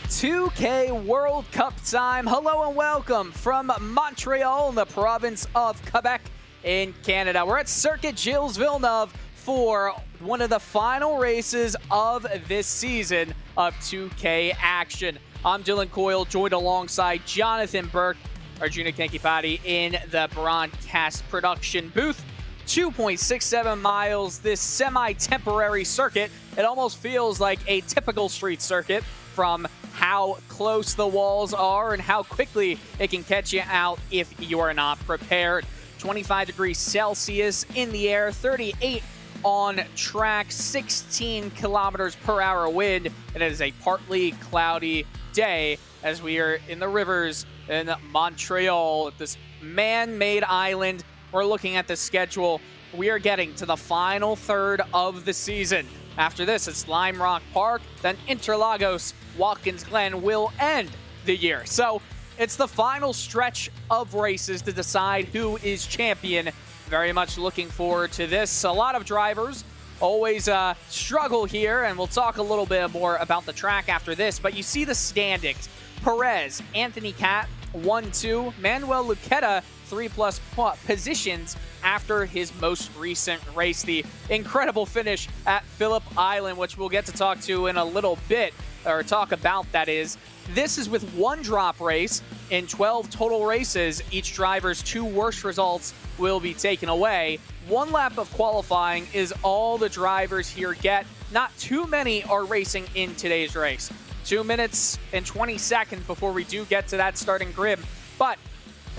2K World Cup time. Hello and welcome from Montreal in the province of Quebec in Canada. We're at Circuit Gilles Villeneuve for one of the final races of this season of 2K action. I'm Dylan Coyle, joined alongside Jonathan Burke, Arjuna Kankipati in the broadcast production booth. 2.67 miles, this semi-temporary circuit. It almost feels like a typical street circuit from how close the walls are and how quickly it can catch you out if you are not prepared. 25 degrees Celsius in the air, 38 on track, 16 kilometers per hour wind. It is a partly cloudy day as we are in the rivers in Montreal, this man-made island. We're looking at the schedule. We are getting to the final third of the season. After this, it's Lime Rock Park, then Interlagos, Watkins Glen will end the year. So it's the final stretch of races to decide who is champion. Very much looking forward to this. A lot of drivers always struggle here, and we'll talk a little bit more about the track after this. But you see the standings. Perez, Anthony Cat, 1-2. Manuel Luqueta, 3+ positions after his most recent race. The incredible finish at Phillip Island, which we'll get to talk to in a little bit, or talk about, that is. This is with one drop race in 12 total races. Each driver's 2 worst results will be taken away. 1 lap of qualifying is all the drivers here get. Not too many are racing in today's race. 2 minutes and 20 seconds before we do get to that starting grid. But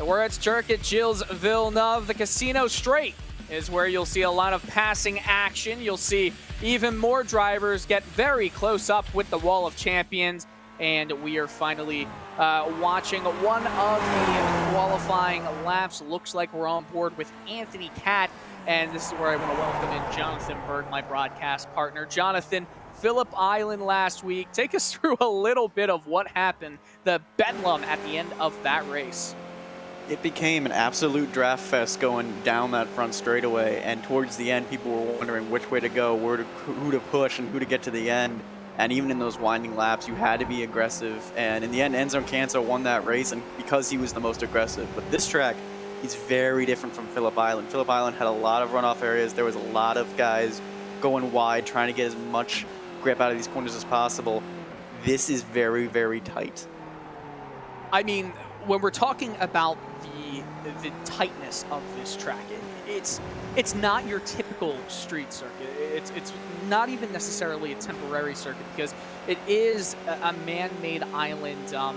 we're at Circuit Gilles Villeneuve. The Casino Straight is where you'll see a lot of passing action. You'll see even more drivers get very close up with the Wall of Champions. And we are finally watching one of the qualifying laps. Looks like we're on board with Anthony Cat. And this is where I want to welcome in Jonathan Burke, my broadcast partner. Jonathan, Phillip Island last week. Take us through a little bit of what happened, the bedlam at the end of that race. It became an absolute draft fest going down that front straightaway, and towards the end, people were wondering which way to go, who to push, and who to get to the end. And even in those winding laps, you had to be aggressive. And in the end, Enzo Canso won that race, and because he was the most aggressive. But this track is very different from Phillip Island. Phillip Island had a lot of runoff areas. There was a lot of guys going wide, trying to get as much grip out of these corners as possible. This is very, very tight. I mean, when we're talking about the tightness of this track, it's not your typical street circuit. It's not even necessarily a temporary circuit because it is a man-made island on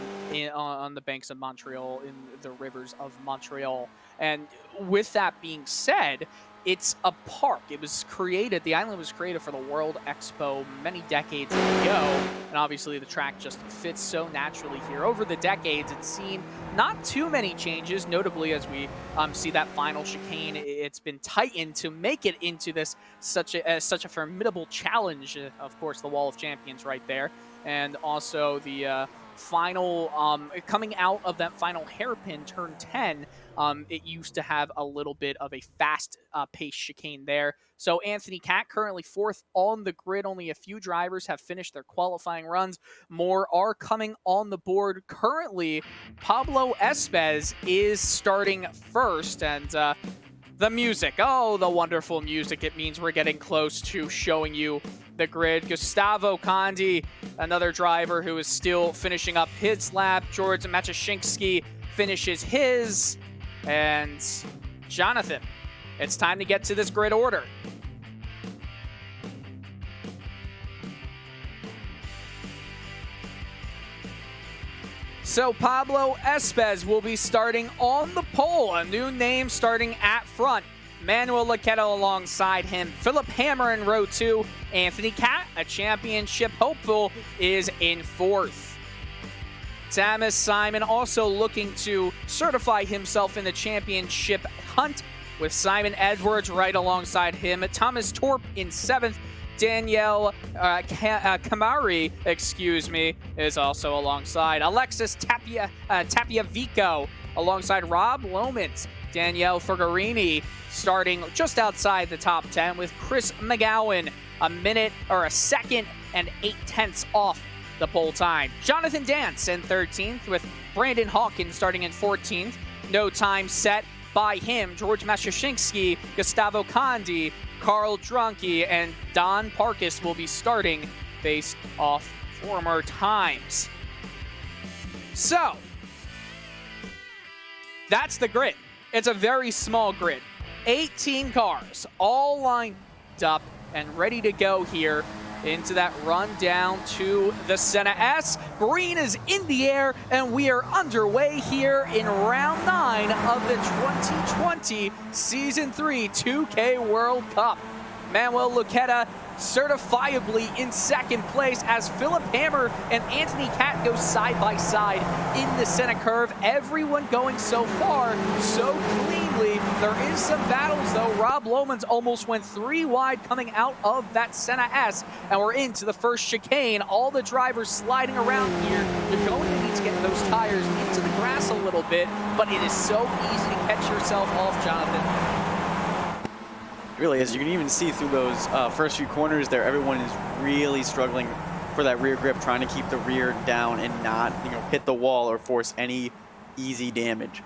the banks of Montreal, in the rivers of Montreal. And with that being said, it's a park. It was created, the island was created for the World Expo many decades ago, and obviously the track just fits so naturally here. Over the decades, it's seen not too many changes, notably as we see that final chicane. It's been tightened to make it into this such a formidable challenge. Of course, the Wall of Champions right there, and also the final coming out of that final hairpin turn 10. It used to have a little bit of a fast pace chicane there. So Anthony Cat currently 4th on the grid. Only a few drivers have finished their qualifying runs. More are coming on the board. Currently, Pablo Espez is starting first, and the music, oh, the wonderful music. It means we're getting close to showing you the grid. Gustavo Condi, another driver who is still finishing up his lap. George Machashinsky finishes his. And Jonathan, it's time to get to this grid order. So Pablo Espez will be starting on the pole. A new name starting at front. Manuel Luqueta alongside him. Phillip Hammer in row 2. Anthony Cat, a championship hopeful, is in 4th. Thomas Simon also looking to certify himself in the championship hunt, with Simon Edwards right alongside him. Thomas Torp in 7th. Danielle Kamari, is also alongside. Alexis Tapiavico alongside Rob Lomans. Danielle Fergarini starting just outside the top 10, with Chris McGowan a second and 8 tenths off the pole time. Jonathan Dance in 13th with Brandon Hawkins starting in 14th. No time set by him. George Mashashinsky, Gustavo Condi, Carl Drunke, and Don Parkus will be starting based off former times. So, that's the grid. It's a very small grid. 18 cars all lined up and ready to go here into that run down to the Senna S. Green is in the air, and we are underway here in round 9 of the 2020 Season 3 2K World Cup. Manuel Luqueta certifiably in second place as Philip Hammer and Anthony Cat go side by side in the Senna curve. Everyone going so far so cleanly. There is some battles though. Rob Lohmans almost went 3 wide coming out of that Senna S, and we're into the first chicane. All the drivers sliding around here. You're going to need to get those tires into the grass a little bit, but it is so easy to catch yourself off, Jonathan. It really is. You can even see through those first few corners there, everyone is really struggling for that rear grip, trying to keep the rear down and not, hit the wall or force any easy damage.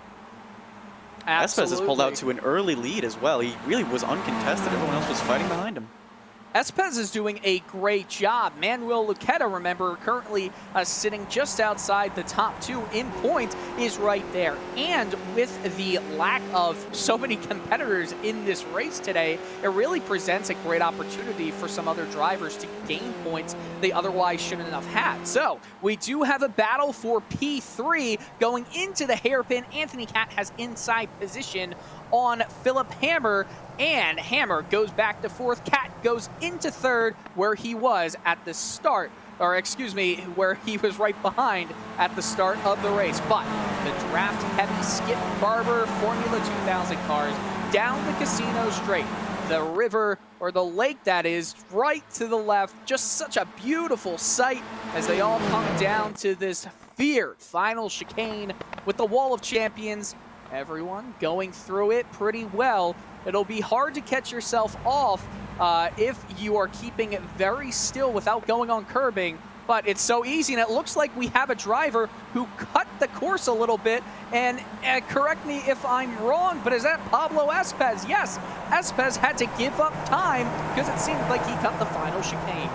Absolutely. Espes has pulled out to an early lead as well. He really was uncontested. Everyone else was fighting behind him. Espes is doing a great job. Manuel Luqueta, remember, currently sitting just outside the top 2 in points, is right there. And with the lack of so many competitors in this race today, it really presents a great opportunity for some other drivers to gain points they otherwise shouldn't have had. So we do have a battle for P3 going into the hairpin. Anthony Cat has inside position on Philip Hammer, and Hammer goes back to 4th. Cat goes into 3rd, where he was at the start, or excuse me, where he was right behind at the start of the race. But the draft-heavy Skip Barber Formula 2000 cars down the casino straight. The river, or the lake that is, right to the left. Just such a beautiful sight as they all come down to this feared final chicane with the Wall of Champions. Everyone going through it pretty well. It'll be hard to catch yourself off if you are keeping it very still without going on curbing, but it's so easy, and it looks like we have a driver who cut the course a little bit, and correct me if I'm wrong, but is that Pablo Espes? Yes, Espes had to give up time because it seemed like he cut the final chicane.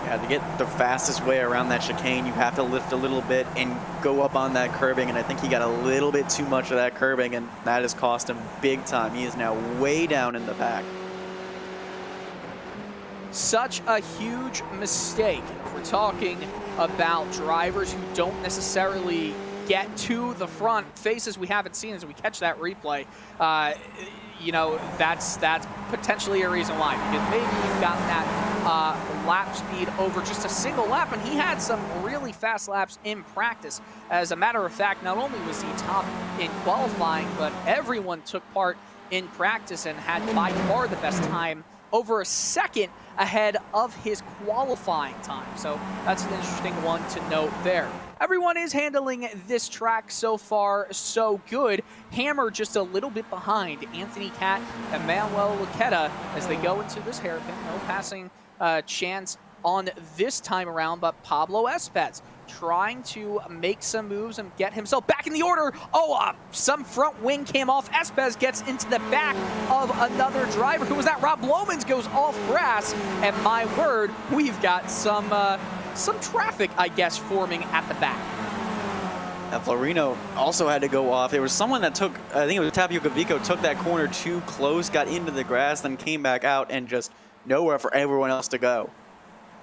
Yeah, to get the fastest way around that chicane, you have to lift a little bit and go up on that curbing, and I think he got a little bit too much of that curbing, and that has cost him big time. He is now way down in the pack. Such a huge mistake. We're talking about drivers who don't necessarily get to the front, faces we haven't seen as we catch that replay. That's potentially a reason why, because maybe you've got that lap speed over just a single lap, and he had some really fast laps in practice. As a matter of fact, not only was he top in qualifying, but everyone took part in practice and had by far the best time, over a second ahead of his qualifying time. So that's an interesting one to note there. Everyone is handling this track so far so good. Hammer just a little bit behind Anthony Cat and Manuel Luqueta as they go into this hairpin. No passing chance on this time around, but Pablo Espes trying to make some moves and get himself back in the order. Some front wing came off. Espes gets into the back of another driver. Who was that? Rob Lohmans goes off grass, and my word, we've got some traffic, I guess, forming at the back. Florino also had to go off. There was someone that took, I think it was Tapio Vico, took that corner too close, got into the grass, then came back out, and just nowhere for everyone else to go.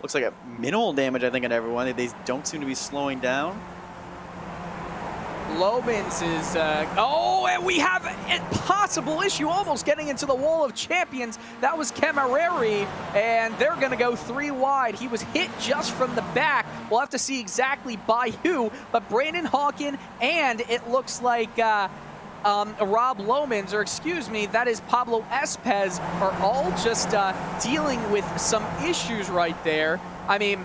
Looks like a minimal damage, I think, on everyone. They don't seem to be slowing down. Lohmans is, and we have a possible issue almost getting into the Wall of Champions. That was Camareri, and they're going to go 3 wide. He was hit just from the back. We'll have to see exactly by who, but Brandon Hawkin, and it looks like Rob Lohmans, or excuse me, that is Pablo Espes, are all just dealing with some issues right there. I mean,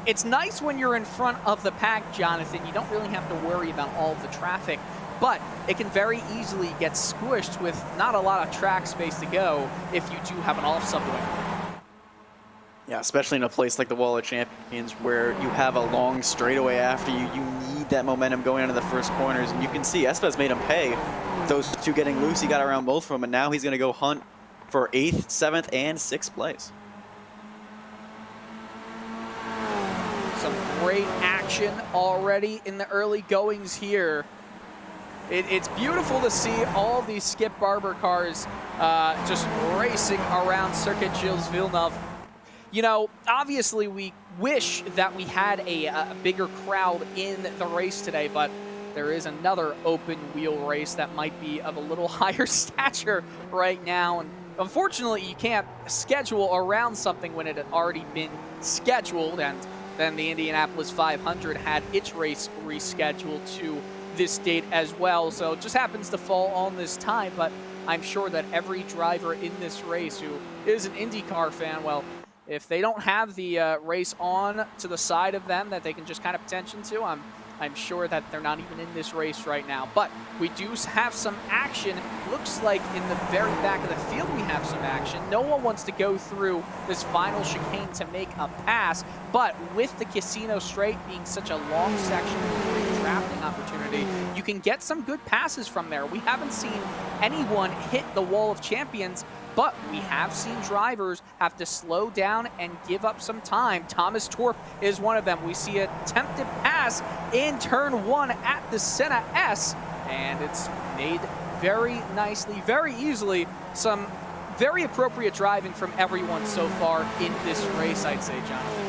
it's nice when you're in front of the pack, Jonathan. You don't really have to worry about all of the traffic, but it can very easily get squished with not a lot of track space to go if you do have an off subway. Yeah, especially in a place like the Wall of Champions where you have a long straightaway after you. You need that momentum going into the first corners. And you can see Espes made him pay. Those two getting loose, he got around both of them. And now he's going to go hunt for 8th, 7th, and 6th place. Some great action already in the early goings here. It's beautiful to see all these Skip Barber cars just racing around Circuit Gilles Villeneuve. You know, obviously we wish that we had a bigger crowd in the race today, but there is another open wheel race that might be of a little higher stature right now. And unfortunately, you can't schedule around something when it had already been scheduled. And then the Indianapolis 500 had its race rescheduled to this date as well. So it just happens to fall on this time, but I'm sure that every driver in this race who is an IndyCar fan, well, if they don't have the race on to the side of them that they can just kind of attention to, I'm sure that they're not even in this race right now. But we do have some action. Looks like in the very back of the field we have some action. No one wants to go through this final chicane to make a pass, but with the Casino Straight being such a long section of great drafting opportunity, you can get some good passes from there. We haven't seen anyone hit the Wall of Champions, but we have seen drivers have to slow down and give up some time. Thomas Torp is one of them. We see an attempted pass in turn 1 at the Senna S, and it's made very nicely, very easily. Some very appropriate driving from everyone so far in this race, I'd say, Jonathan.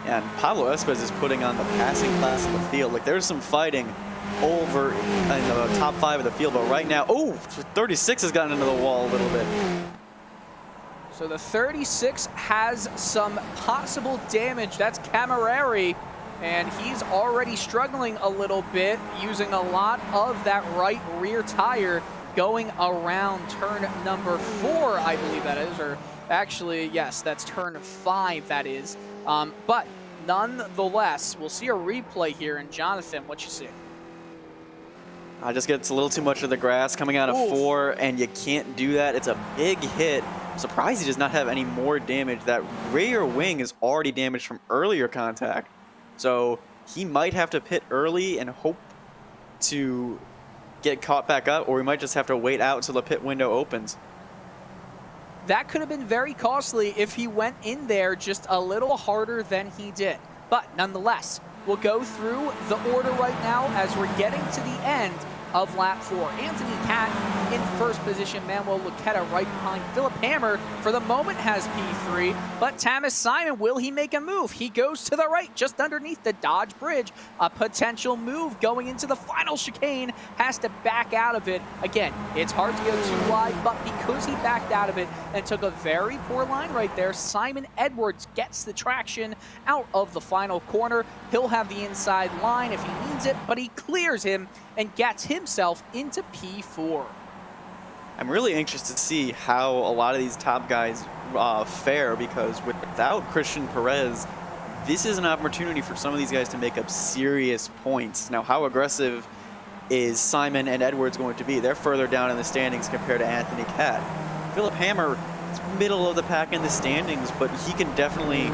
And Pablo Espes is putting on the passing class of the field. Like, there's some fighting over in the top 5 of the field, but right now, 36 has gotten into the wall a little bit. So the 36 has some possible damage. That's Camerari, and he's already struggling a little bit, using a lot of that right rear tire going around turn number 4, I believe that is, or actually, yes, that's turn 5, that is. But nonetheless, we'll see a replay here, and Jonathan, what you see? I just gets a little too much of the grass coming out of 4, and you can't do that. It's a big hit. I'm surprised he does not have any more damage. That rear wing is already damaged from earlier contact. So he might have to pit early and hope to get caught back up, or we might just have to wait out until the pit window opens. That could have been very costly if he went in there just a little harder than he did. But nonetheless, we'll go through the order right now as we're getting to the end of lap 4. Anthony Catt in first position. Manuel Luqueta right behind. Philip Hammer, for the moment, has P3. But Thomas Simon, will he make a move? He goes to the right, just underneath the Dodge Bridge. A potential move going into the final chicane. Has to back out of it. Again, it's hard to go too wide, but because he backed out of it and took a very poor line right there, Simon Edwards gets the traction out of the final corner. He'll have the inside line if he needs it, but he clears him and gets himself into P4. I'm really anxious to see how a lot of these top guys fare, because without Christian Perez, this is an opportunity for some of these guys to make up serious points. Now, how aggressive is Simon and Edwards going to be? They're further down in the standings compared to Anthony Catt. Philip Hammer is middle of the pack in the standings, but he can definitely,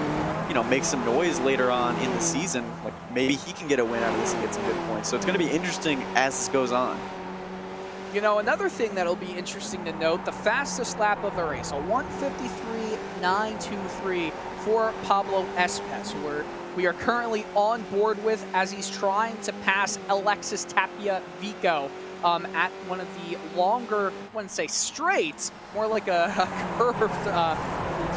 make some noise later on in the season. Like, maybe he can get a win out of this and get some good points. So it's going to be interesting as this goes on. Another thing that'll be interesting to note, the fastest lap of the race, a 1:53.923 for Pablo Espes, who we are currently on board with as he's trying to pass Alexis Tapia Vico at one of the longer, I wouldn't say straights, more like a curved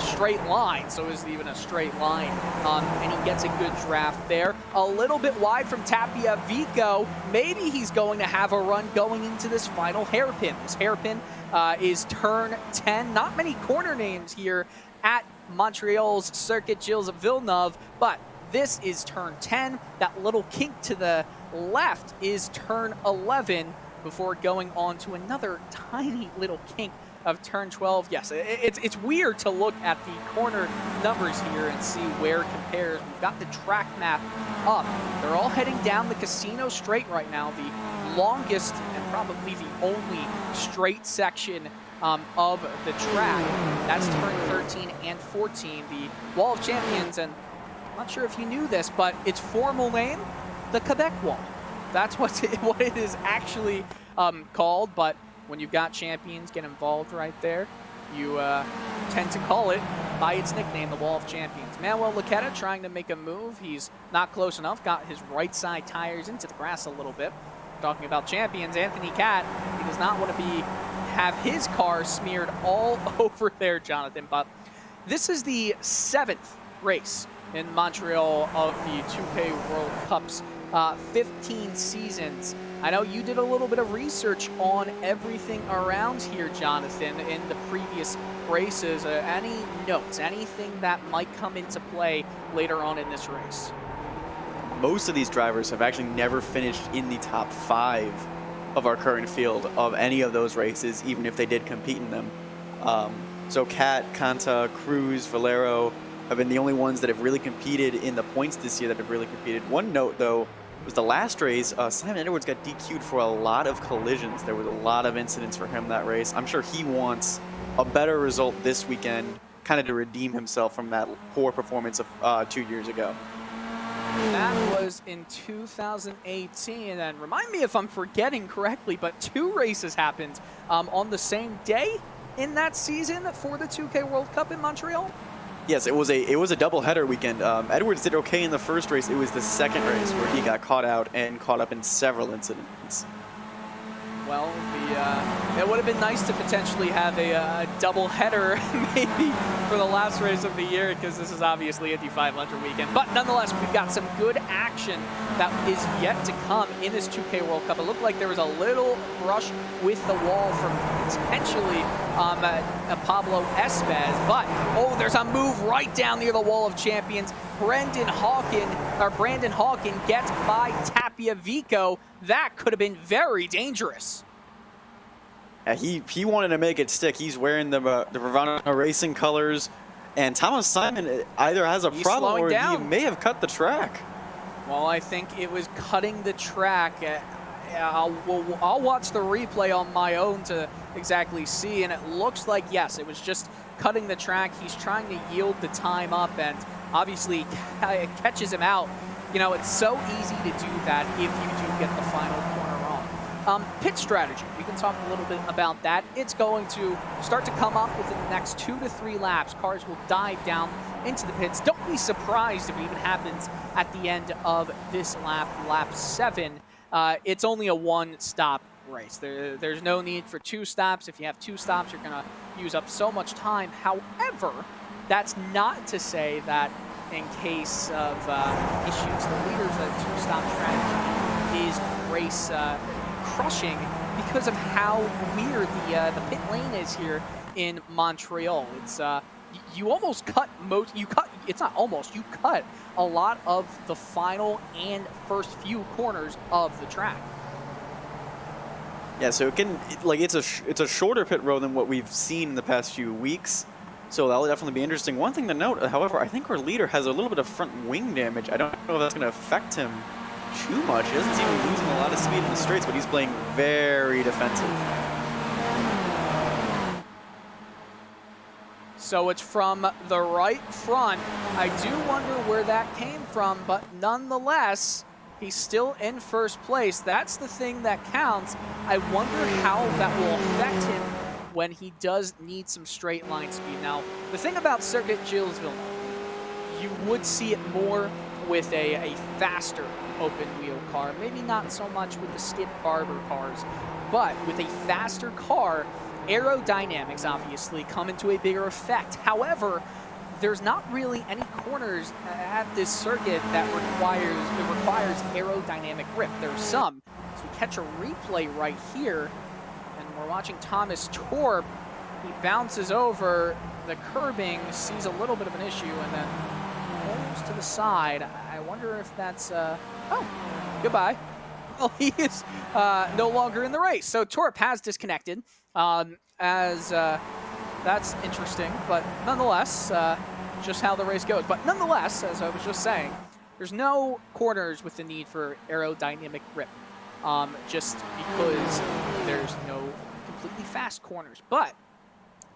straight line, so is it even a straight line, and he gets a good draft there. A little bit wide from Tapia Vico. Maybe he's going to have a run going into this final hairpin. This hairpin is turn 10. Not many corner names here at Montreal's Circuit Gilles Villeneuve, but this is turn 10. That little kink to the left is turn 11 before going on to another tiny little kink of turn 12. Yes, it's weird to look at the corner numbers here and see where it compares. We've got the track map up. They're all heading down the Casino Straight right now, the longest and probably the only straight section of the track. That's turn 13 and 14, the Wall of Champions. And I'm not sure if you knew this, but its formal name, the Quebec Wall. That's what it is actually called. But when you've got champions get involved right there, you tend to call it by its nickname, the Wall of Champions. Manuel Laqueta trying to make a move. He's not close enough. Got his right side tires into the grass a little bit. Talking about champions, Anthony Cat, he does not want to have his car smeared all over there, Jonathan. But this is the 7th race in Montreal of the 2K World Cup's 15 seasons. I know you did a little bit of research on everything around here, Jonathan, in the previous races. Any notes, anything that might come into play later on in this race? Most of these drivers have actually never finished in the top 5 of our current field of any of those races, even if they did compete in them. So Cat, Kanta, Cruz, Valero have been the only ones that have really competed in the points this year that have really competed. One note, though, was the last race, Simon Edwards got DQ'd for a lot of collisions. There was a lot of incidents for him that race. I'm sure he wants a better result this weekend, kind of to redeem himself from that poor performance of 2 years ago. That was in 2018, and remind me if I'm forgetting correctly, but 2 races happened on the same day in that season for the 2K World Cup in Montreal? Yes, it was a doubleheader weekend. Edwards did okay in the first race. It was the second race where he got caught out and caught up in several incidents. Well, it would have been nice to potentially have a double header maybe for the last race of the year, because this is obviously Indy 500 weekend. But nonetheless, we've got some good action that is yet to come in this 2K World Cup. It looked like there was a little brush with the wall from potentially Pablo Espez, but there's a move right down near the Wall of Champions. Brandon Hawken gets by Tapia Vico. That could have been very dangerous. Yeah, he wanted to make it stick. He's wearing the Bravano Racing colors, and Thomas Simon either has a problem or he may have cut the track. Well, I think it was cutting the track. I'll watch the replay on my own to exactly see, and it looks like, yes, it was just cutting the track. He's trying to yield the time up, and obviously it catches him out. You know, it's so easy to do that if you do get the final corner wrong. Pit strategy, we can talk a little bit about that. It's going to start to come up within the next 2 to 3 laps. Cars will dive down into the pits. Don't be surprised if it even happens at the end of this lap, lap 7. It's only a 1-stop race. There's no need for 2 stops. If you have 2 stops, you're going to use up so much time. However, that's not to say that in case of issues, the leaders of the 2-stop strategy is race crushing because of how weird the pit lane is here in Montreal. It's you almost cut it's not almost, you cut a lot of the final and first few corners of the track. Yeah, so it's a shorter pit road than what we've seen in the past few weeks. So that'll definitely be interesting. One thing to note, however, I think our leader has a little bit of front wing damage. I don't know if that's going to affect him too much. He doesn't seem to be losing a lot of speed in the straights, but he's playing very defensive. So it's from the right front. I do wonder where that came from, but nonetheless, he's still in first place. That's the thing that counts. I wonder how that will affect him when he does need some straight line speed. Now, the thing about Circuit Gilles Villeneuve, you would see it more with a faster open wheel car. Maybe not so much with the Skip Barber cars, but with a faster car, aerodynamics obviously come into a bigger effect. However, there's not really any corners at this circuit that requires aerodynamic grip. There's some. So we catch a replay right here. We're watching Thomas Torp. He bounces over the curbing, sees a little bit of an issue, and then pulls to the side. I wonder if that's, oh, goodbye. Well, he is no longer in the race. So Torp has disconnected, that's interesting, but nonetheless, just how the race goes. But nonetheless, as I was just saying, there's no corners with the need for aerodynamic grip. just because there's no completely fast corners. But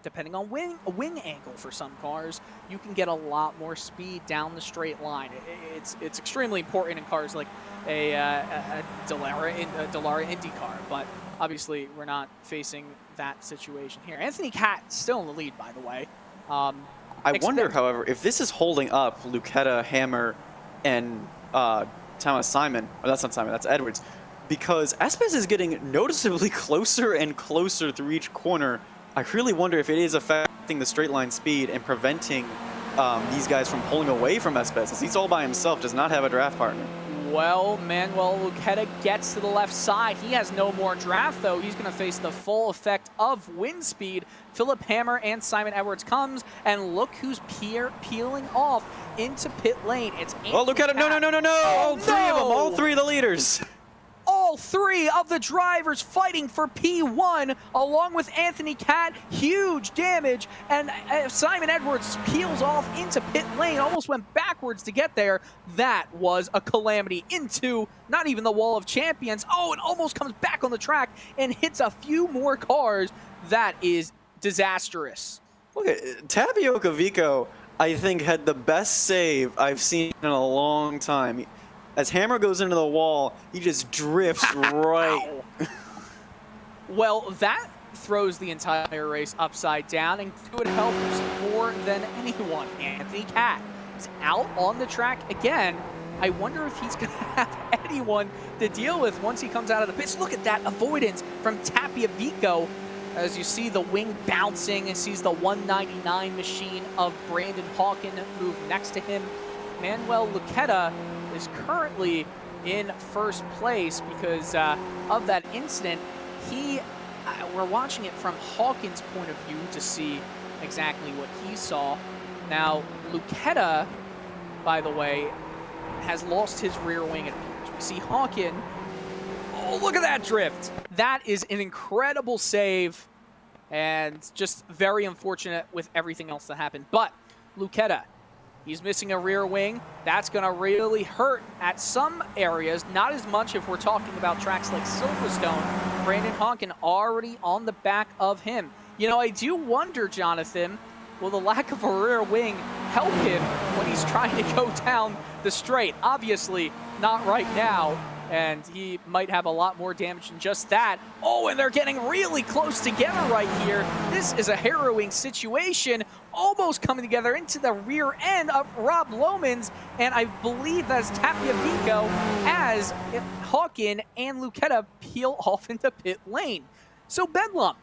depending on wing angle for some cars, you can get a lot more speed down the straight line. It's extremely important in cars like a Dallara Indy car, but obviously we're not facing that situation here. Anthony Cat still in the lead, by the way. I wonder, however, if this is holding up Lucetta, Hammer, and Thomas Simon. Oh, that's not Simon, that's Edwards. Because Espes is getting noticeably closer and closer through each corner. I really wonder if it is affecting the straight line speed and preventing these guys from pulling away from Espes. He's all by himself, does not have a draft partner. Well, Manuel Lucetta gets to the left side. He has no more draft, though. He's going to face the full effect of wind speed. Philip Hammer and Simon Edwards comes, and look who's peeling off into pit lane. It's Oh, Lucetta, no. All three of them, all three of the leaders. All three of the drivers fighting for P1 along with Anthony Cat. Huge damage, and Simon Edwards peels off into pit lane, almost went backwards to get there. That was a calamity into not even the wall of champions. Oh, and almost comes back on the track and hits a few more cars. That is disastrous. Look at Tapioca Vico, I think, had the best save I've seen in a long time. As Hammer goes into the wall, he just drifts right. Well, that throws the entire race upside down, and it helps more than anyone. Anthony Cat is out on the track again. I wonder if he's going to have anyone to deal with once he comes out of the pits. Look at that avoidance from Tapia Vico. As you see the wing bouncing, and sees the 199 machine of Brandon Hawken move next to him. Manuel Lucetta is currently in first place because of that incident. We're watching it from Hawkins' point of view to see exactly what he saw. Now, Lucetta, by the way, has lost his rear wing, it appears. We see Hawken. Oh, look at that drift. That is an incredible save, and just very unfortunate with everything else that happened. But Lucetta, he's missing a rear wing. That's going to really hurt at some areas. Not as much if we're talking about tracks like Silverstone. Brandon Hawken already on the back of him. You know, I do wonder, Jonathan, will the lack of a rear wing help him when he's trying to go down the straight? Obviously, not right now, and he might have a lot more damage than just that. Oh, and they're getting really close together right here. This is a harrowing situation, almost coming together into the rear end of Rob Lohmans, and I believe that's Tapia Vico as Hawken and Lucetta peel off into pit lane. So Bedlam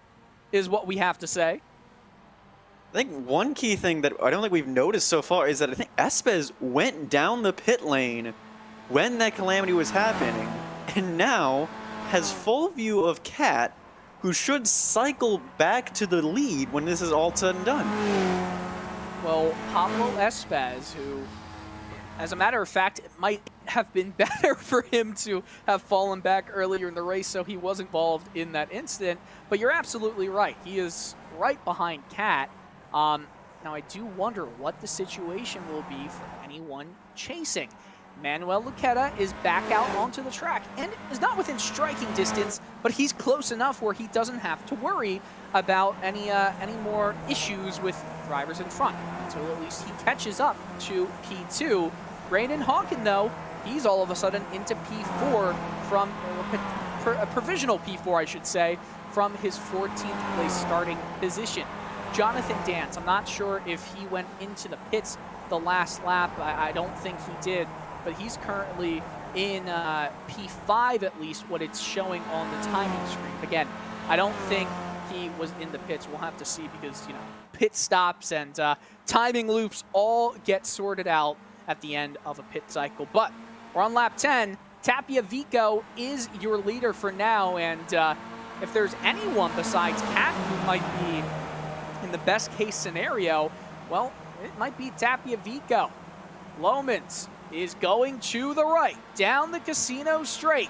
is what we have to say. I think one key thing that I don't think we've noticed so far is that I think Espes went down the pit lane when that calamity was happening, and now has full view of Cat, who should cycle back to the lead when this is all said and done. Well, Pablo Espes, who, as a matter of fact, it might have been better for him to have fallen back earlier in the race so he was involved in that incident, but you're absolutely right. He is right behind Cat. Now, I do wonder what the situation will be for anyone chasing. Manuel Lucetta is back out onto the track and is not within striking distance, but he's close enough where he doesn't have to worry about any more issues with drivers in front until at least he catches up to P2. Brandon Hawken, though, he's all of a sudden into P4 from a provisional P4, I should say, from his 14th place starting position. Jonathan Dance, I'm not sure if he went into the pits the last lap. I don't think he did, but he's currently in P5 at least, what it's showing on the timing screen. Again, I don't think he was in the pits. We'll have to see because, you know, pit stops and timing loops all get sorted out at the end of a pit cycle. But we're on lap 10. Tapia Vico is your leader for now, and if there's anyone besides Cat who might be in the best case scenario, well, it might be Tapia Vico. Lohmans is going to the right, down the casino straight.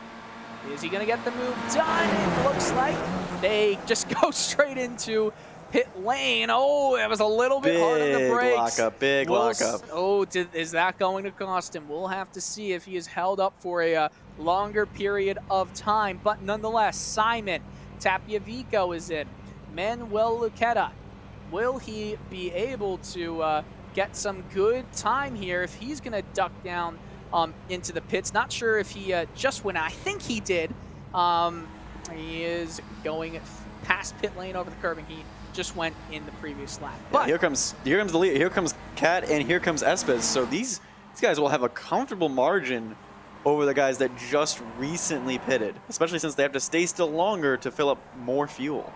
Is he going to get the move done? It looks like they just go straight into pit lane. Oh, that was a little bit hard on the brakes. Big lockup. Oh, is that going to cost him? We'll have to see if he is held up for a longer period of time. But nonetheless, Simon Tapiavico is in. Manuel Luqueta, will he be able to get some good time here if he's going to duck down into the pits? Not sure if he just went. I think he did. He is going past pit lane over the curb, and he just went in the previous lap. But here comes the lead. Here comes Cat, and here comes Espes. So these guys will have a comfortable margin over the guys that just recently pitted, especially since they have to stay still longer to fill up more fuel.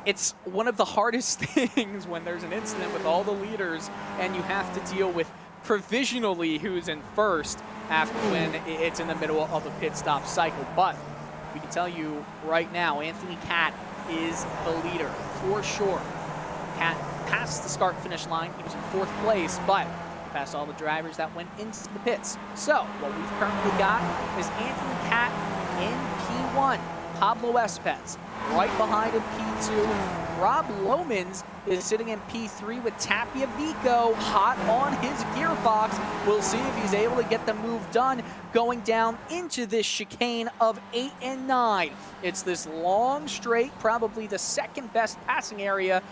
It's one of the hardest things when there's an incident with all the leaders and you have to deal with provisionally who's in first after when it's in the middle of a pit stop cycle. But we can tell you right now, Anthony Cat is the leader for sure. Cat passed the start finish line. He was in 4th place, but passed all the drivers that went into the pits. So what we've currently got is Anthony Cat in P1, Pablo Espes right behind in P2. Rob Lomans is sitting in P3 with Tapiavico hot on his gearbox. We'll see if he's able to get the move done going down into this chicane of 8 and 9. It's this long straight, probably the second best passing area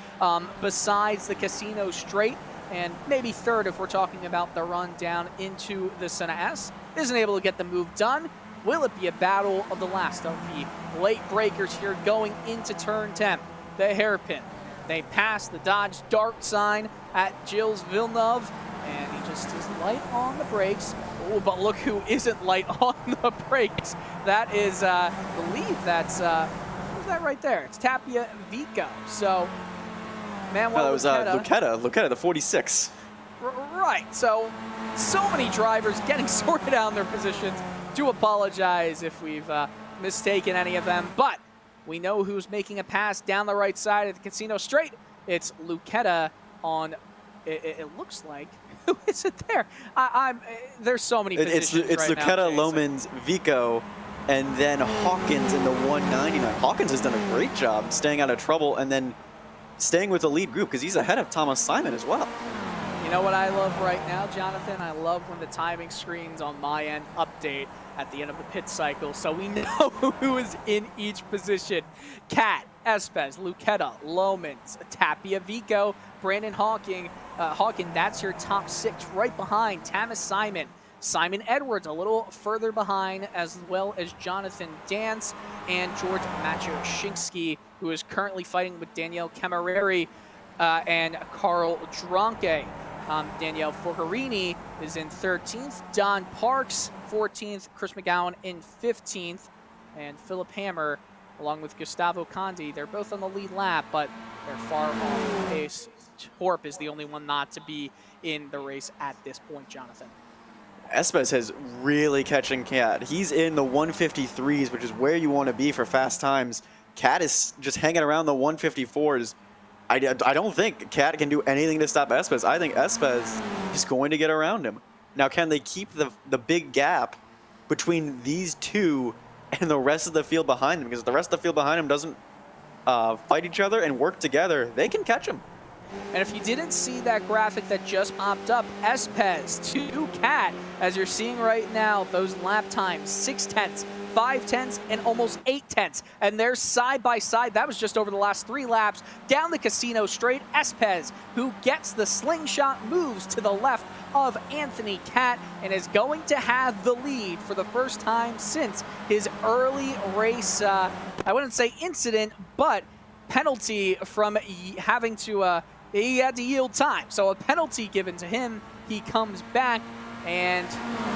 besides the Casino Straight, and maybe third if we're talking about the run down into the Senna S. Isn't able to get the move done. Will it be a battle of the last of the late breakers here going into turn 10? The hairpin. They pass the Dodge Dart sign at Gilles Villeneuve, and he just is light on the brakes. Oh, but look who isn't light on the brakes. That is, I believe that's, who's that right there? It's Tapiavico. So, man, that was Luqueta, the 46. Right, so many drivers getting sorted out in their positions. Do apologize if we've mistaken any of them, but we know who's making a pass down the right side of the Casino Straight. It's Luqueta on, it looks like, who is it there? There's so many positions It's right Luqueta, now, Lomans, Vico, and then Hawkins in the 199. Hawkins has done a great job staying out of trouble and then staying with the lead group because he's ahead of Thomas Simon as well. You know what I love right now, Jonathan? I love when the timing screens on my end update at the end of the pit cycle, so we know who is in each position. Cat, Espes, Luqueta, Lomans, Tapiavico, Brandon Hawking, that's your top 6 right behind Thomas Simon. Simon Edwards a little further behind, as well as Jonathan Dance and George Macioszinski, who is currently fighting with Daniel Camareri and Carl Dronke. Danielle Forcarini is in 13th. Don Parks, 14th. Chris McGowan in 15th. And Philip Hammer, along with Gustavo Condi, they're both on the lead lap, but they're far off the pace. Torp is the only one not to be in the race at this point, Jonathan. Espes has really catching Cat. He's in the 153s, which is where you want to be for fast times. Cat is just hanging around the 154s. I don't think Cat can do anything to stop Espes. I think Espes is going to get around him. Now, can they keep the big gap between these two and the rest of the field behind them? Because if the rest of the field behind them doesn't fight each other and work together, they can catch him. And if you didn't see that graphic that just popped up, Espes to Cat, as you're seeing right now, those lap times, 6/10, 5/10, and almost 8/10. And they're side by side. That was just over the last 3 laps. Down the Casino Straight, Espes, who gets the slingshot moves to the left of Anthony Cat and is going to have the lead for the first time since his early race, I wouldn't say incident, but penalty from having to, he had to yield time. So a penalty given to him, he comes back, and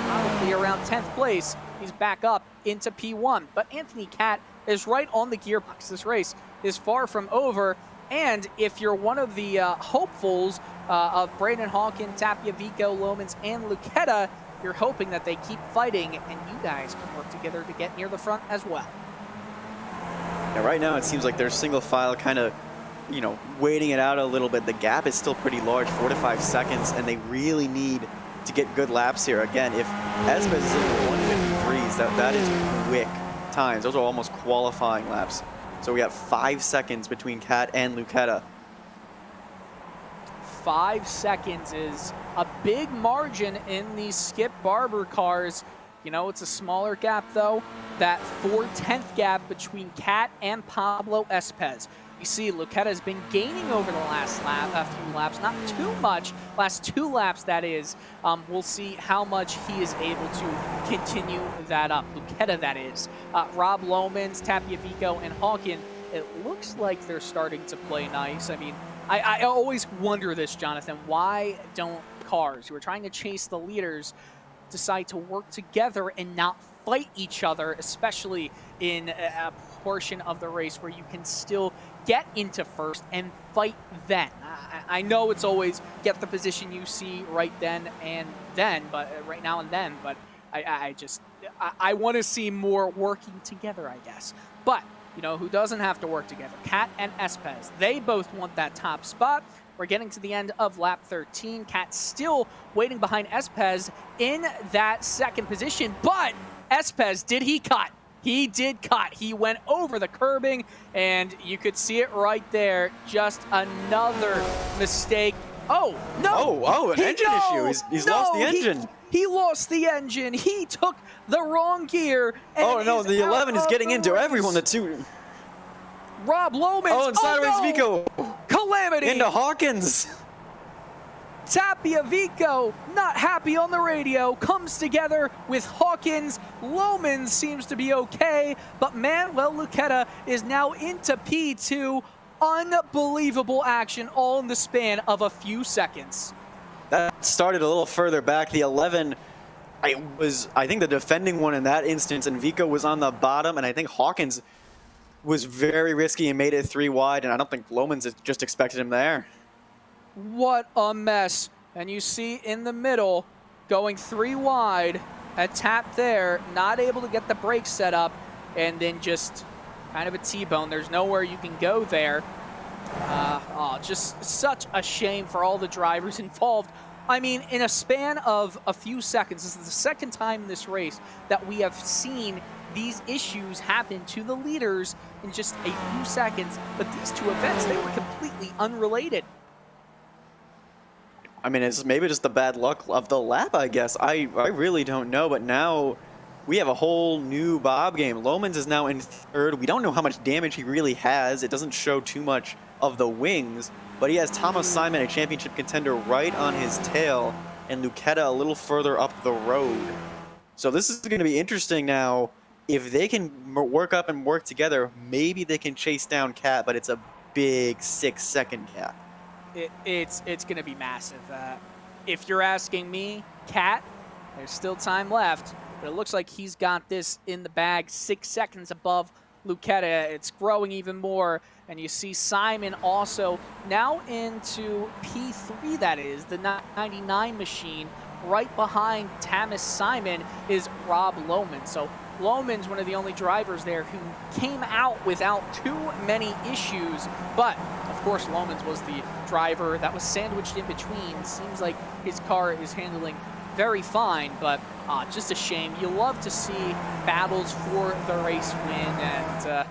probably around 10th place, he's back up into P1. But Anthony Cat is right on the gearbox. This race is far from over. And if you're one of the hopefuls of Brandon Hawkins, Tapiavico, Lomans, and Luqueta, you're hoping that they keep fighting and you guys can work together to get near the front as well. Yeah, right now it seems like they're single file kind of, waiting it out a little bit. The gap is still pretty large, 4 to 5 seconds, and they really need to get good laps here. Again, if Espes is in the 153s, that is quick times. Those are almost qualifying laps. So we got 5 seconds between Cat and Lucetta. 5 seconds is a big margin in these Skip Barber cars. You know, it's a smaller gap, though. That 4/10 gap between Cat and Pablo Espez. You see, Lucetta has been gaining over the last few laps, not too much. Last 2 laps, that is. We'll see how much he is able to continue that up. Lucetta, that is. Rob Lomans, Tapia Vico, and Hawken, it looks like they're starting to play nice. I mean, I always wonder this, Jonathan. Why don't cars who are trying to chase the leaders decide to work together and not fight each other, especially in a portion of the race where you can still get into first and fight then? I know it's always get the position you see right then and then, but right now and then, but I want to see more working together, I guess. But you know who doesn't have to work together? Cat and Espez. They both want that top spot. We're getting to the end of lap 13. Cat still waiting behind Espez in that second position, but Espez, did he cut? He did cut. He went over the curbing, and you could see it right there. Just another mistake. Oh, no! Oh, an engine issue. He's lost the engine. He lost the engine. He took the wrong gear. And oh, no, the 11 is getting into everyone. The 2. Rob Lomans. Oh, and sideways Vico. Calamity. Into Hawkins. Tapia Vico, not happy on the radio, comes together with Hawkins. Lomans seems to be okay, but Manuel Lucetta is now into P2. Unbelievable action all in the span of a few seconds. That started a little further back. The 11, I think, the defending one in that instance, and Vico was on the bottom, and I think Hawkins was very risky and made it 3 wide, and I don't think Lomans just expected him there. What a mess. And you see in the middle, going 3 wide, a tap there, not able to get the brakes set up, and then just kind of a T-bone. There's nowhere you can go there. Just such a shame for all the drivers involved. I mean, in a span of a few seconds, this is the second time in this race that we have seen these issues happen to the leaders in just a few seconds. But these 2 events, they were completely unrelated. I mean, it's maybe just the bad luck of the lap, I guess. I really don't know, but now we have a whole new Bob game. Lomans is now in 3rd. We don't know how much damage he really has. It doesn't show too much of the wings, but he has Thomas Simon, a championship contender, right on his tail, and Lucetta a little further up the road. So this is going to be interesting now. If they can work up and work together, maybe they can chase down Cat, but it's a big 6-second gap. It's going to be massive. If you're asking me, Cat, there's still time left, but it looks like he's got this in the bag. 6 seconds above Lucetta. It's growing even more, and you see Simon also now into P3, that is, the 99 machine. Right behind Thomas Simon is Rob Lomans. So Lomans, one of the only drivers there who came out without too many issues, but of course Lomans was the driver that was sandwiched in between. Seems like his car is handling very fine, but just a shame. You love to see battles for the race win, and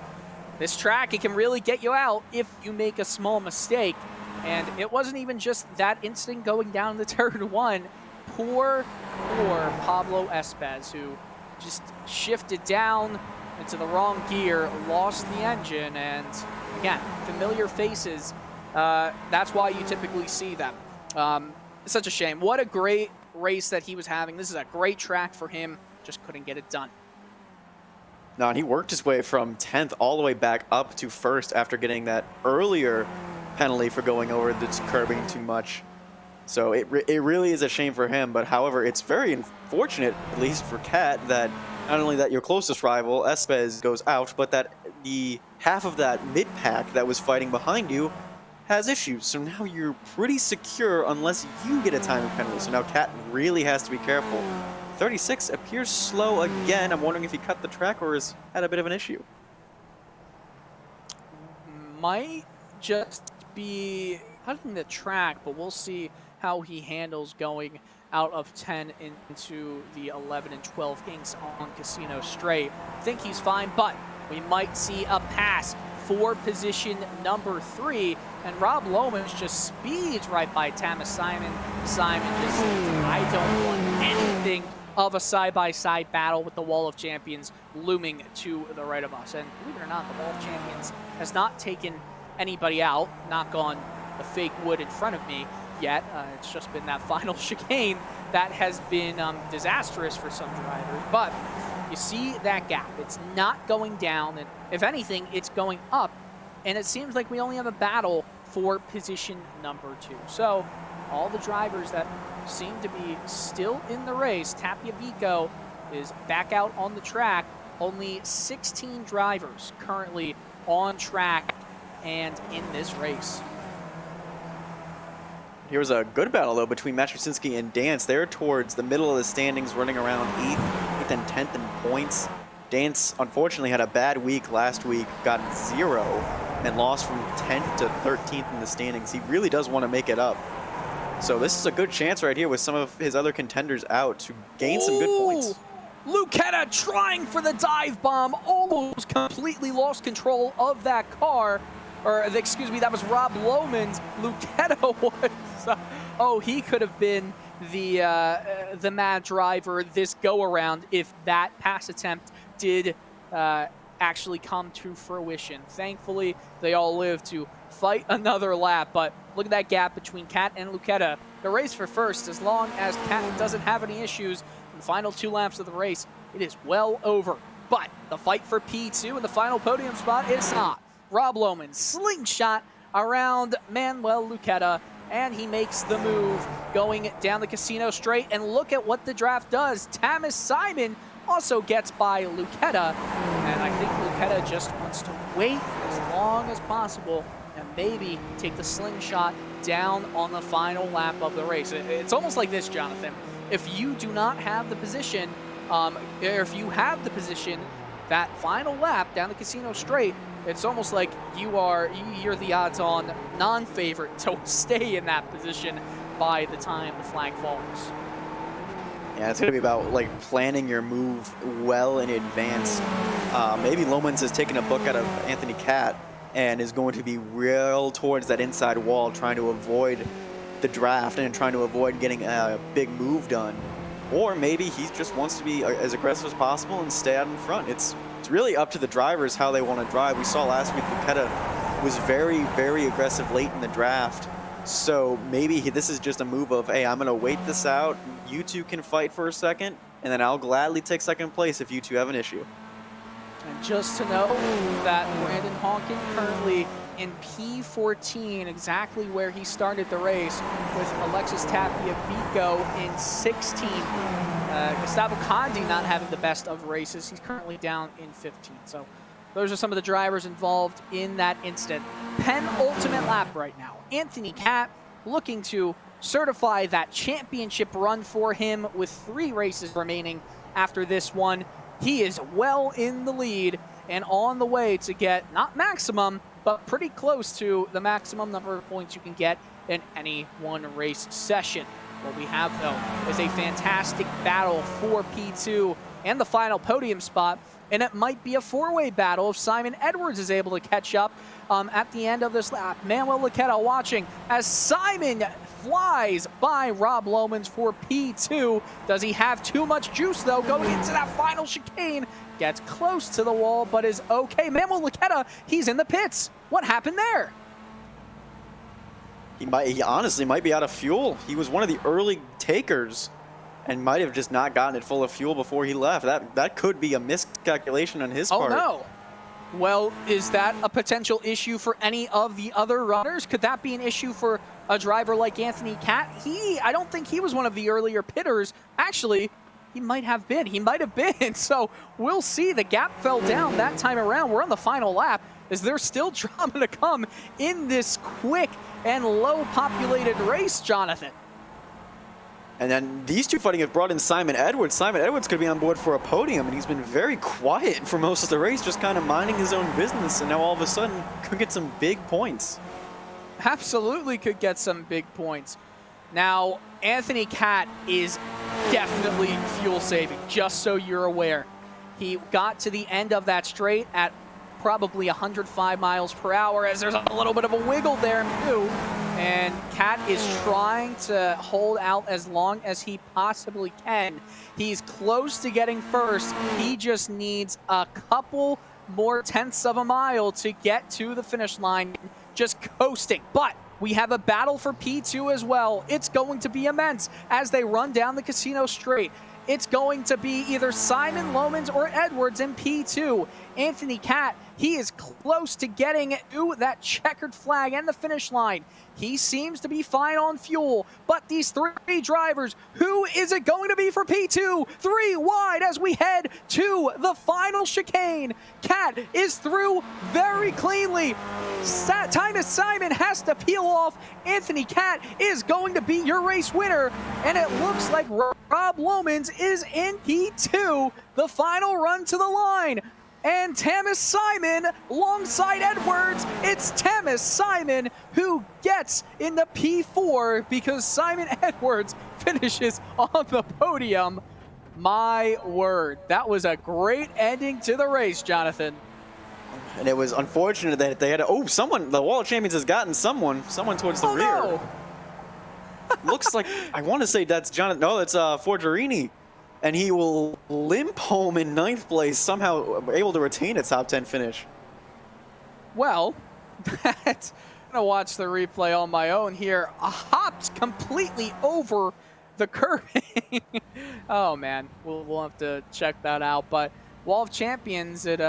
this track, it can really get you out if you make a small mistake, and it wasn't even just that instant going down the turn 1. Poor Pablo Espez, who just shifted down into the wrong gear, lost the engine, and again, familiar faces. That's why you typically see them. Such a shame. What a great race that he was having. This is a great track for him. Just couldn't get it done. No, and he worked his way from 10th all the way back up to 1st after getting that earlier penalty for going over the curbing too much. So it really is a shame for him, but however, it's very unfortunate, at least for Cat, that not only that your closest rival, Espez, goes out, but that the half of that mid-pack that was fighting behind you has issues. So now you're pretty secure unless you get a timing penalty. So now Cat really has to be careful. 36 appears slow again. I'm wondering if he cut the track or has had a bit of an issue. Might just be cutting the track, but we'll see how he handles going out of 10 into the 11 and 12 inks on Casino Straight. I think he's fine, but we might see a pass for position number 3. And Rob Lohmans just speeds right by Thomas Simon. Simon just, I don't want anything of a side-by-side battle with the Wall of Champions looming to the right of us. And believe it or not, the Wall of Champions has not taken anybody out, knock on the fake wood in front of me yet. It's just been that final chicane that has been disastrous for some drivers. But you see that gap. It's not going down, and if anything, it's going up. And it seems like we only have a battle for position number 2. So all the drivers that seem to be still in the race, Tapia Vico is back out on the track. Only 16 drivers currently on track and in this race. Here was a good battle, though, between Matt Straczynski and Dance. They're towards the middle of the standings, running around 8th and 10th in points. Dance, unfortunately, had a bad week last week, got 0, and lost from 10th to 13th in the standings. He really does want to make it up. So this is a good chance right here with some of his other contenders out to gain some good points. Lucetta trying for the dive bomb, almost completely lost control of that car. Or, excuse me, that was Rob Lohmans. Lucetta was, oh, he could have been the mad driver this go-around if that pass attempt did actually come to fruition. Thankfully, they all live to fight another lap, but look at that gap between Cat and Lucetta. The race for first, as long as Cat doesn't have any issues in the final 2 laps of the race, it is well over. But the fight for P2 and the final podium spot, it's not. Rob Lohmans slingshot around Manuel Lucetta, and he makes the move going down the casino straight. And look at what the draft does. Thomas Simon also gets by Lucetta, and I think Lucetta just wants to wait as long as possible and maybe take the slingshot down on the final lap of the race. It's almost like this, Jonathan. If you do not have the position, or if you have the position, that final lap down the casino straight, it's almost like you're the odds-on non-favorite to stay in that position by the time the flag falls. Yeah, it's going to be about like planning your move well in advance. Maybe Lohmans has taken a book out of Anthony Cat and is going to be real towards that inside wall, trying to avoid the draft and trying to avoid getting a big move done. Or maybe he just wants to be as aggressive as possible and stay out in front. It's really up to the drivers how they want to drive. We saw last week Lucetta was very, very aggressive late in the draft. So maybe this is just a move of, hey, I'm going to wait this out. You two can fight for a second, and then I'll gladly take second place if you two have an issue. And just to know that Brandon Honkin currently in P14, exactly where he started the race, with Alexis Tapia Vico in 16. Gustavo Condi not having the best of races. He's currently down in 15. So those are some of the drivers involved in that incident. Penultimate lap right now. Anthony Cat looking to certify that championship run for him with 3 races remaining after this one. He is well in the lead and on the way to get not maximum, but pretty close to the maximum number of points you can get in any one race session. What we have, though, is a fantastic battle for P2 and the final podium spot, and it might be a 4-way battle if Simon Edwards is able to catch up at the end of this lap. Manuel Lucetta watching as Simon flies by Rob Lohmans for P2. Does he have too much juice, though, going into that final chicane? Gets close to the wall, but is okay. Manuel Lucetta, he's in the pits. What happened there? He honestly might be out of fuel. He was one of the early takers and might have just not gotten it full of fuel before he left. That could be a miscalculation on his part. Oh, no. Well, is that a potential issue for any of the other runners? Could that be an issue for a driver like Anthony Cat? I don't think he was one of the earlier pitters. Actually, he might have been. He might have been. So we'll see. The gap fell down that time around. We're on the final lap. Is there still drama to come in this quick and low-populated race, Jonathan? And then these two fighting have brought in Simon Edwards. Simon Edwards could be on board for a podium, and he's been very quiet for most of the race, just kind of minding his own business, and now all of a sudden could get some big points. Absolutely could get some big points. Now, Anthony Cat is definitely fuel saving, just so you're aware. He got to the end of that straight at probably 105 miles per hour, as there's a little bit of a wiggle there too. And Cat is trying to hold out as long as he possibly can. He's close to getting first. He just needs a couple more tenths of a mile to get to the finish line, just coasting. But we have a battle for P2 as well. It's going to be immense as they run down the Casino Straight. It's going to be either Simon, Lomans, or Edwards in P2. Anthony Cat, he is close to getting to that checkered flag and the finish line. He seems to be fine on fuel, but these three drivers, who is it going to be for P2? 3 wide as we head to the final chicane. Cat is through very cleanly. Timus Simon has to peel off. Anthony Cat is going to be your race winner, and it looks like Rob Lomans is in P2, the final run to the line. And Tamis Simon alongside Edwards. It's Tamis Simon who gets into P4 because Simon Edwards finishes on the podium. My word, that was a great ending to the race, Jonathan. And it was unfortunate that they had to, the Wall of Champions has gotten someone towards the rear. No. Looks like, I want to say that's Jonathan, no, it's Forgerini. And he will limp home in 9th place, somehow able to retain a top 10 finish. Well, I'm going to watch the replay on my own here. Hopped completely over the curving. Oh, man. We'll have to check that out. But Wall of Champions, it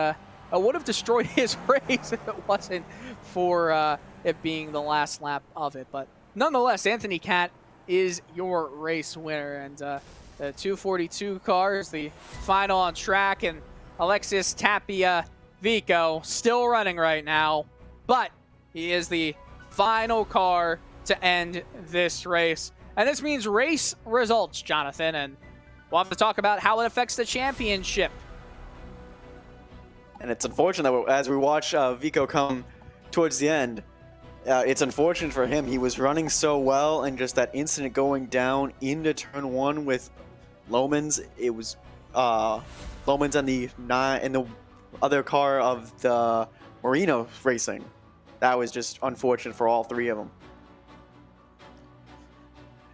would have destroyed his race if it wasn't for it being the last lap of it. But nonetheless, Anthony Cat is your race winner. And the 242 car is the final on track, and Alexis Tapia Vico still running right now, but he is the final car to end this race. And this means race results, Jonathan, and we'll have to talk about how it affects the championship. And it's unfortunate that as we watch Vico come towards the end, it's unfortunate for him. He was running so well, and just that incident going down into turn 1 with Lomans, it was Lomans and the other car of the Marino Racing. That was just unfortunate for all three of them.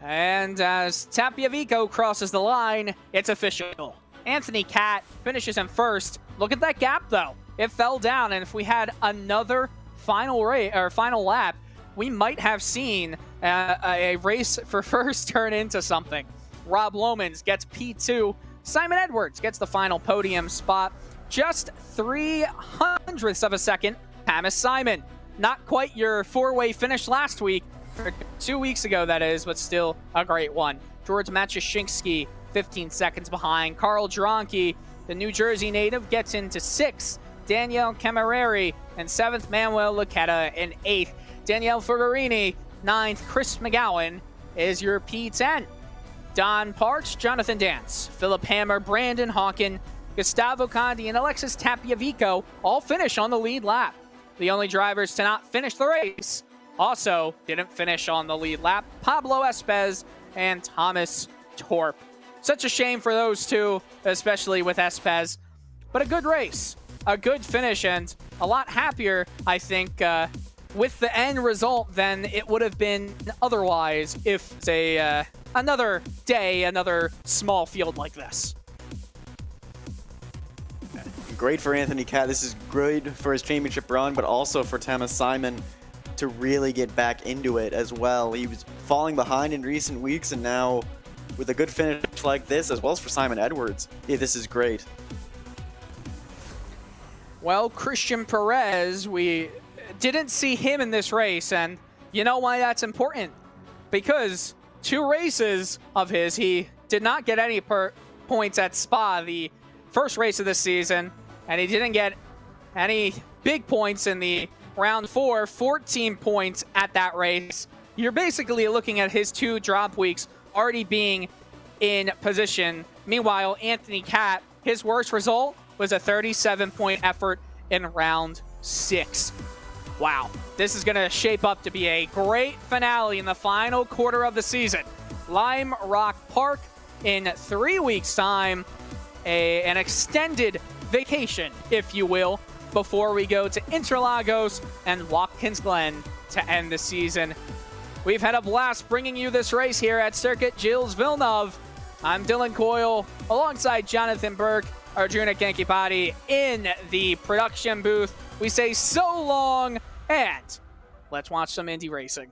And as Tapia Vico crosses the line, it's official. Anthony Cat finishes in first. Look at that gap, though. It fell down, and if we had another final lap, we might have seen a race for first turn into something. Rob Lomans gets P2. Simon Edwards gets the final podium spot. Just 0.03 of a second. Tamis Simon. Not quite your 4-way finish last week. 2 weeks ago, that is, but still a great one. George Matushinsky, 15 seconds behind. Carl Dronke, the New Jersey native, gets into 6th. Danielle Camerari in 7th. Manuel Luqueta in 8th. Danielle Fuggerini, 9th. Chris McGowan is your P10. Don Parks, Jonathan Dance, Philip Hammer, Brandon Hawken, Gustavo Condi, and Alexis Tapia Vico all finish on the lead lap. The only drivers to not finish the race also didn't finish on the lead lap: Pablo Espez and Thomas Torp. Such a shame for those two, especially with Espez. But a good race, a good finish, and a lot happier, I think, with the end result than it would have been otherwise if it's another day, another small field like this. Great for Anthony Cat. This is great for his championship run, but also for Tamis Simon to really get back into it as well. He was falling behind in recent weeks, and now with a good finish like this, as well as for Simon Edwards, this is great. Well, Christian Perez, we didn't see him in this race, and you know why that's important? Because 2 races of his, he did not get any points at Spa, the first race of the season, and he didn't get any big points in the round 4, 14 points at that race. You're basically looking at his 2 drop weeks already being in position. Meanwhile, Anthony Cat, his worst result was a 37-point effort in round 6. Wow, this is going to shape up to be a great finale in the final quarter of the season. Lime Rock Park in 3 weeks' time, an extended vacation, if you will, before we go to Interlagos and Watkins Glen to end the season. We've had a blast bringing you this race here at Circuit Gilles Villeneuve. I'm Dylan Coyle alongside Jonathan Burke, Arjuna Kankipati in the production booth. We say so long and let's watch some Indy racing.